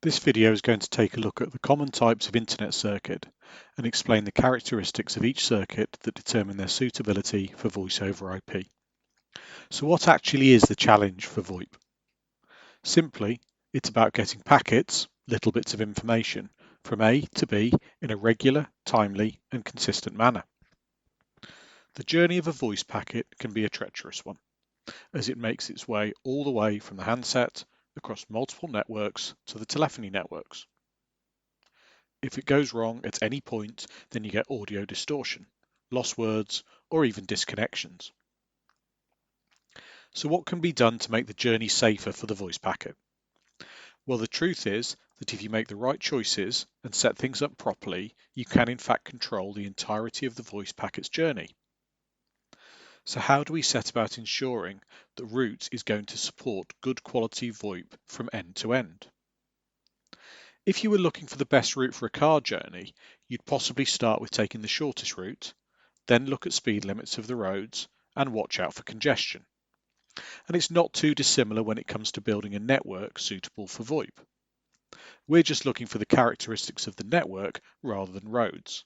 This video is going to take a look at the common types of internet circuit and explain the characteristics of each circuit that determine their suitability for voice over IP. So what actually is the challenge for VoIP? Simply, it's about getting packets, little bits of information, from A to B in a regular, timely and consistent manner. The journey of a voice packet can be a treacherous one, as it makes its way all the way from the handset across multiple networks to the telephony networks. If it goes wrong at any point, then you get audio distortion, lost words, or even disconnections. So what can be done to make the journey safer for the voice packet? Well, the truth is that if you make the right choices and set things up properly, you can in fact control the entirety of the voice packet's journey. So how do we set about ensuring that route is going to support good quality VoIP from end to end? If you were looking for the best route for a car journey, you'd possibly start with taking the shortest route, then look at speed limits of the roads and watch out for congestion. And it's not too dissimilar when it comes to building a network suitable for VoIP. We're just looking for the characteristics of the network rather than roads.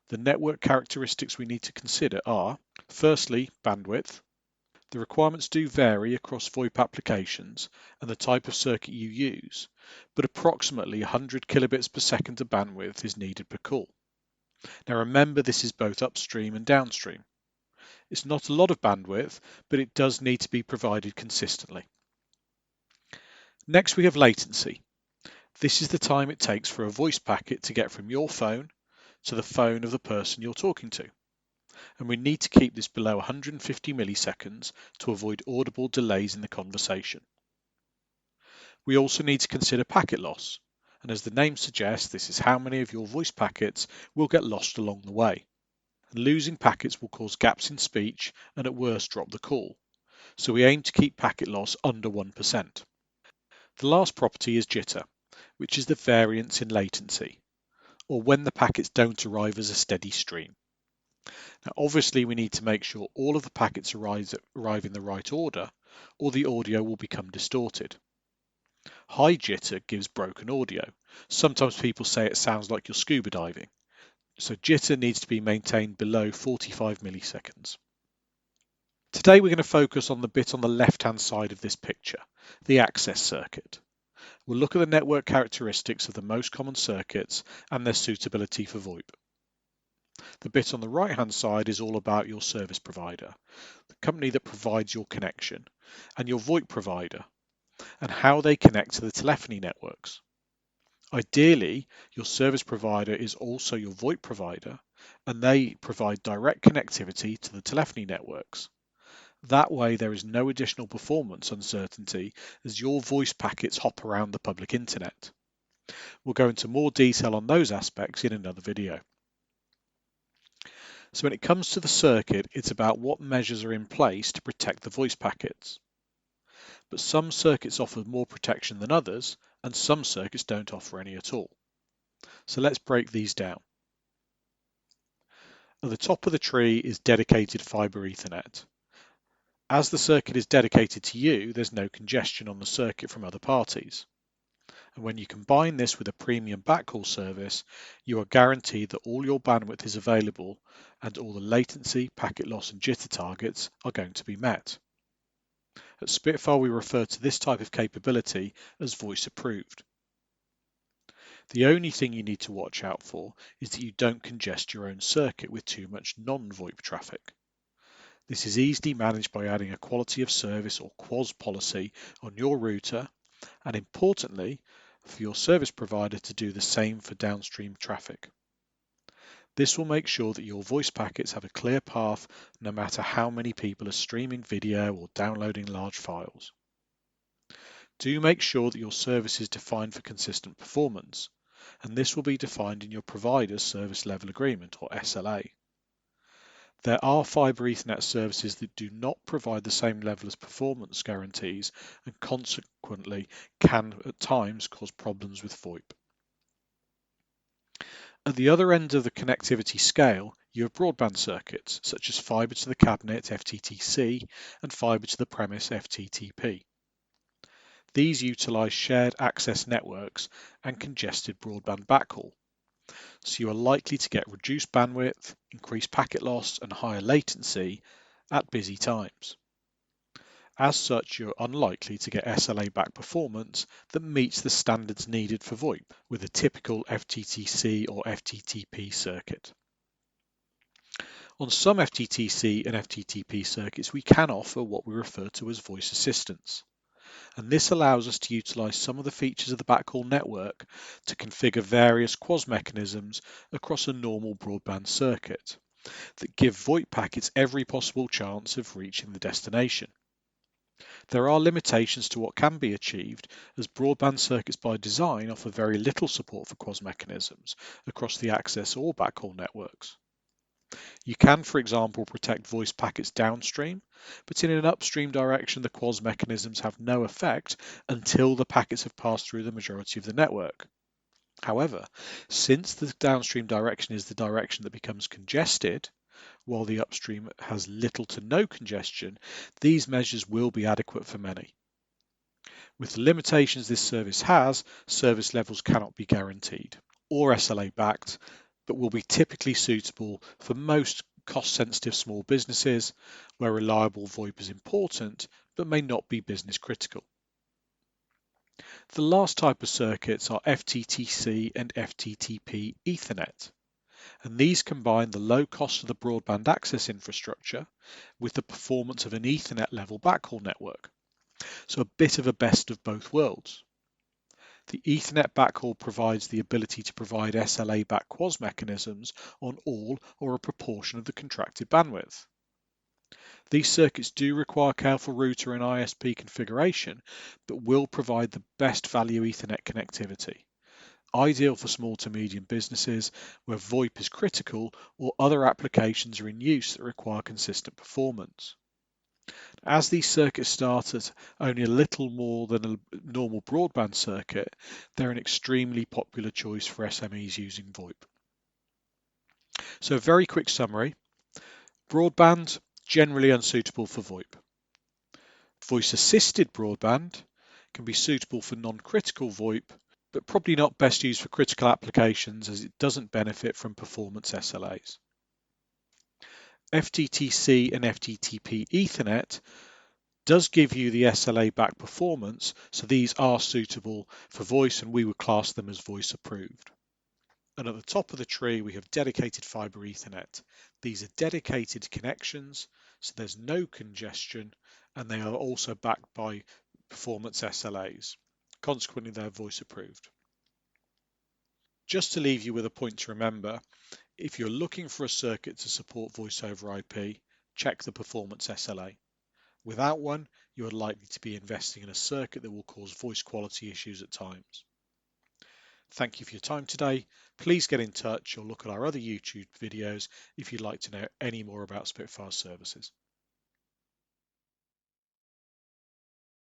The network characteristics we need to consider are, firstly, bandwidth. The requirements do vary across VoIP applications and the type of circuit you use, but approximately 100 kilobits per second of bandwidth is needed per call. Now remember, this is both upstream and downstream. It's not a lot of bandwidth, but it does need to be provided consistently. Next we have latency. This is the time it takes for a voice packet to get from your phone to the phone of the person you're talking to. And we need to keep this below 150 milliseconds to avoid audible delays in the conversation. We also need to consider packet loss, and as the name suggests, this is how many of your voice packets will get lost along the way. And losing packets will cause gaps in speech and at worst drop the call, so we aim to keep packet loss under 1%. The last property is jitter, which is the variance in latency, or when the packets don't arrive as a steady stream. Now, obviously, we need to make sure all of the packets arrive in the right order, or the audio will become distorted. High jitter gives broken audio. Sometimes people say it sounds like you're scuba diving. So jitter needs to be maintained below 45 milliseconds. Today we're going to focus on the bit on the left-hand side of this picture, the access circuit. We'll look at the network characteristics of the most common circuits and their suitability for VoIP. The bit on the right-hand side is all about your service provider, the company that provides your connection, and your VoIP provider, and how they connect to the telephony networks. Ideally, your service provider is also your VoIP provider, and they provide direct connectivity to the telephony networks. That way, there is no additional performance uncertainty as your voice packets hop around the public internet. We'll go into more detail on those aspects in another video. So when it comes to the circuit, it's about what measures are in place to protect the voice packets. But some circuits offer more protection than others, and some circuits don't offer any at all. So let's break these down. At the top of the tree is dedicated fiber Ethernet. As the circuit is dedicated to you, there's no congestion on the circuit from other parties. And when you combine this with a premium backhaul service, you are guaranteed that all your bandwidth is available and all the latency, packet loss and jitter targets are going to be met. At Spitfire, we refer to this type of capability as voice approved. The only thing you need to watch out for is that you don't congest your own circuit with too much non-VoIP traffic. This is easily managed by adding a quality of service or QoS policy on your router, and importantly, for your service provider to do the same for downstream traffic. This will make sure that your voice packets have a clear path no matter how many people are streaming video or downloading large files. Do make sure that your service is defined for consistent performance, and this will be defined in your provider's service level agreement or SLA. There are fiber Ethernet services that do not provide the same level of performance guarantees and consequently can at times cause problems with VoIP. At the other end of the connectivity scale, you have broadband circuits such as fiber to the cabinet Fttc and fiber to the premise Fttp. These utilize shared access networks and congested broadband backhaul, so you are likely to get reduced bandwidth, increased packet loss, and higher latency at busy times. As such, you're unlikely to get SLA-backed performance that meets the standards needed for VoIP with a typical Fttc or Fttp circuit. On some Fttc and Fttp circuits, we can offer what we refer to as voice assistance. And this allows us to utilize some of the features of the backhaul network to configure various QoS mechanisms across a normal broadband circuit that give VoIP packets every possible chance of reaching the destination. There are limitations to what can be achieved, as broadband circuits by design offer very little support for QoS mechanisms across the access or backhaul networks. You can, for example, protect voice packets downstream, but in an upstream direction, the QoS mechanisms have no effect until the packets have passed through the majority of the network. However, since the downstream direction is the direction that becomes congested, while the upstream has little to no congestion, these measures will be adequate for many. With the limitations this service has, service levels cannot be guaranteed or SLA backed, but will be typically suitable for most cost-sensitive small businesses where reliable VoIP is important but may not be business critical. The last type of circuits are Fttc and Fttp Ethernet, and these combine the low cost of the broadband access infrastructure with the performance of an Ethernet level backhaul network, so a bit of a best of both worlds. The Ethernet backhaul provides the ability to provide SLA-backed QoS mechanisms on all or a proportion of the contracted bandwidth. These circuits do require careful router and ISP configuration, but will provide the best value Ethernet connectivity, ideal for small to medium businesses where VoIP is critical or other applications are in use that require consistent performance. As these circuits start at only a little more than a normal broadband circuit, they're an extremely popular choice for SMEs using VoIP. So a very quick summary. Broadband, generally unsuitable for VoIP. Voice-assisted broadband can be suitable for non-critical VoIP, but probably not best used for critical applications as it doesn't benefit from performance SLAs. Fttc and Fttp Ethernet does give you the SLA-backed performance, so these are suitable for voice and we would class them as voice approved. And at the top of the tree we have dedicated fiber Ethernet. These are dedicated connections, so there's no congestion, and they are also backed by performance SLAs. Consequently, they're voice approved. Just to leave you with a point to remember, if you're looking for a circuit to support voice over IP, check the performance SLA. Without one, you are likely to be investing in a circuit that will cause voice quality issues at times. Thank you for your time today. Please get in touch or look at our other YouTube videos if you'd like to know any more about Spitfire services.